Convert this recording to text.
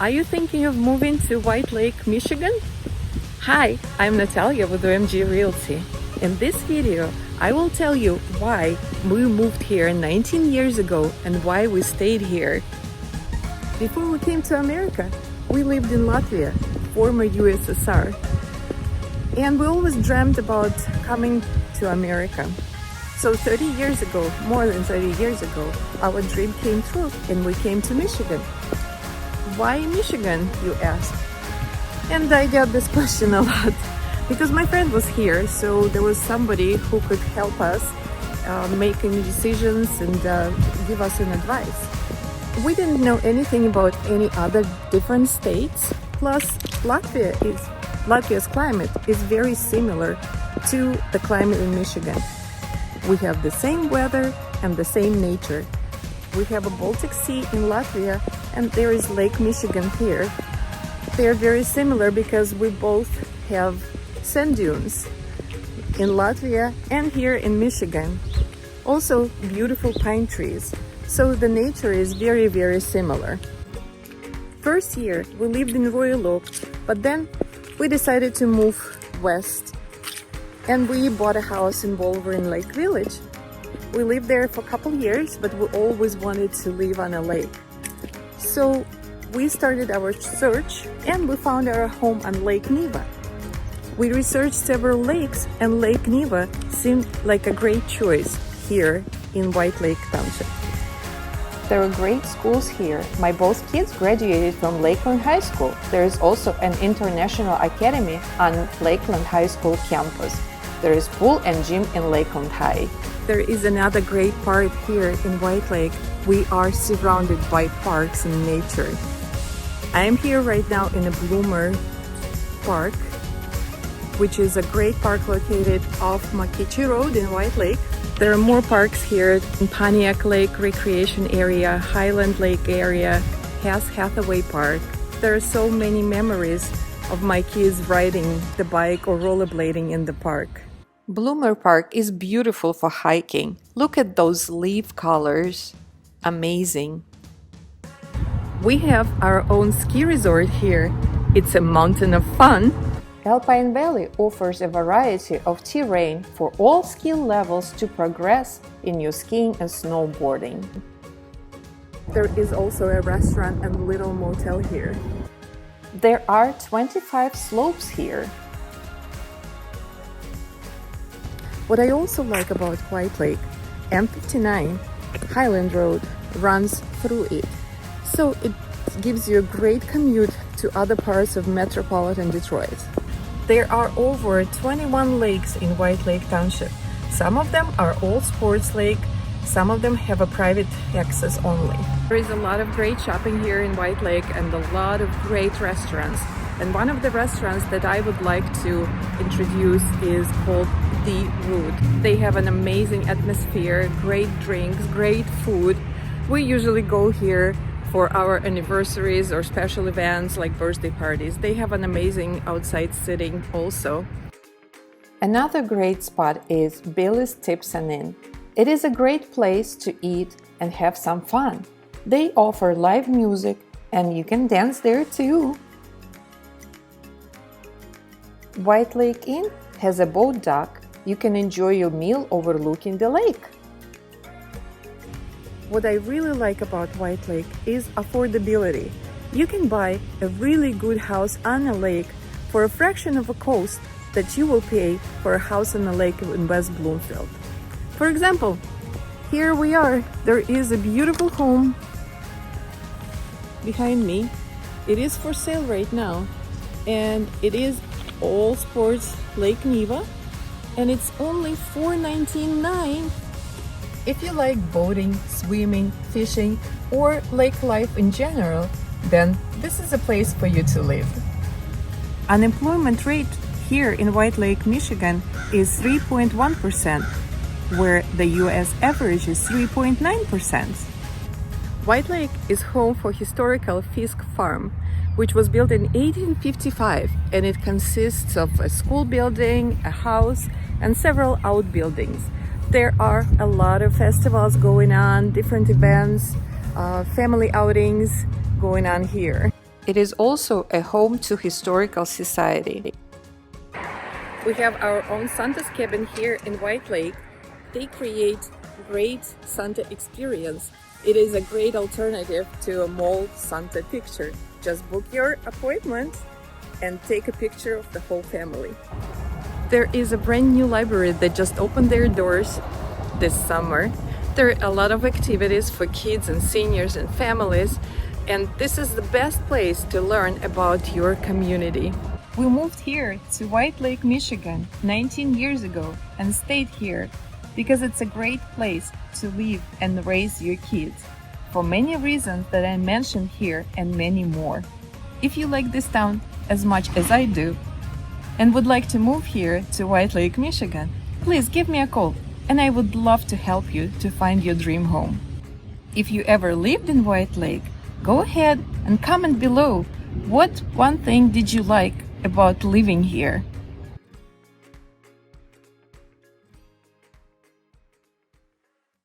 Are you thinking of moving to White Lake, Michigan? Hi, I'm Natalia with OMG Realty. In this video, I will tell you why we moved here 19 years ago and why we stayed here. Before we came to America, we lived in Latvia, former USSR. And we always dreamt about coming to America. So 30 years ago, more than 30 years ago, our dream came true and we came to Michigan. Why Michigan, you ask? And I get this question a lot because my friend was here, so there was somebody who could help us making decisions and give us an advice. We didn't know anything about any other different states. Plus, Latvia's climate is very similar to the climate in Michigan. We have the same weather and the same nature. We have a Baltic Sea in Latvia and there is Lake Michigan here. They are very similar because we both have sand dunes in Latvia and here in Michigan. Also beautiful pine trees. So the nature is very, very similar. First year we lived in Royal Oak, but then we decided to move west and we bought a house in Wolverine Lake Village. We lived there for a couple years, but we always wanted to live on a lake. So we started our search and we found our home on Lake Neva. We researched several lakes and Lake Neva seemed like a great choice here in White Lake Township. There are great schools here. My both kids graduated from Lakeland High School. There is also an international academy on Lakeland High School campus. There is pool and gym in Lakeland High. There is another great park here in White Lake. We are surrounded by parks and nature. I am here right now in a Bloomer Park, which is a great park located off Makichi Road in White Lake. There are more parks here in Pontiac Lake Recreation Area, Highland Lake area, Cass Hathaway Park. There are so many memories of my kids riding the bike or rollerblading in the park. Bloomer Park is beautiful for hiking. Look at those leaf colors. Amazing. We have our own ski resort here. It's a mountain of fun. Alpine Valley offers a variety of terrain for all skill levels to progress in your skiing and snowboarding. There is also a restaurant and little motel here. There are 25 slopes here. What I also like about White Lake, M59, Highland Road, runs through it. So it gives you a great commute to other parts of metropolitan Detroit. There are over 21 lakes in White Lake Township. Some of them are all sports lake, some of them have a private access only. There is a lot of great shopping here in White Lake and a lot of great restaurants. And one of the restaurants that I would like to introduce is called The Wood. They have an amazing atmosphere, great drinks, great food. We usually go here for our anniversaries or special events like birthday parties. They have an amazing outside seating also. Another great spot is Billy's Tips and Inn. It is a great place to eat and have some fun. They offer live music and you can dance there too. White Lake Inn has a boat dock. You can enjoy your meal overlooking the lake. What I really like about White Lake is affordability. You can buy a really good house on a lake for a fraction of a cost that you will pay for a house on a lake in West Bloomfield. For example, here we are. There is a beautiful home behind me. It is for sale right now and it is all sports Lake Neva and it's only $499. If you like boating, swimming, fishing, or lake life in general, then this is a place for you to live. Unemployment rate here in White Lake, Michigan is 3.1%, where the US average is 3.9%. White Lake is home for historical Fisk Farm, which was built in 1855, and it consists of a school building, a house, and several outbuildings. There are a lot of festivals going on, different events, family outings going on here. It is also a home to historical society. We have our own Santa's cabin here in White Lake. They create great Santa experience. It is a great alternative to a mall Santa picture. Just book your appointment and take a picture of the whole family. There is a brand new library that just opened their doors this summer. There are a lot of activities for kids and seniors and families, and this is the best place to learn about your community. We moved here to White Lake, Michigan 19 years ago and stayed here because it's a great place to live and raise your kids for many reasons that I mentioned here and many more. If you like this town as much as I do and would like to move here to White Lake, Michigan, please give me a call and I would love to help you to find your dream home. If you ever lived in White Lake, go ahead and comment below what one thing did you like about living here.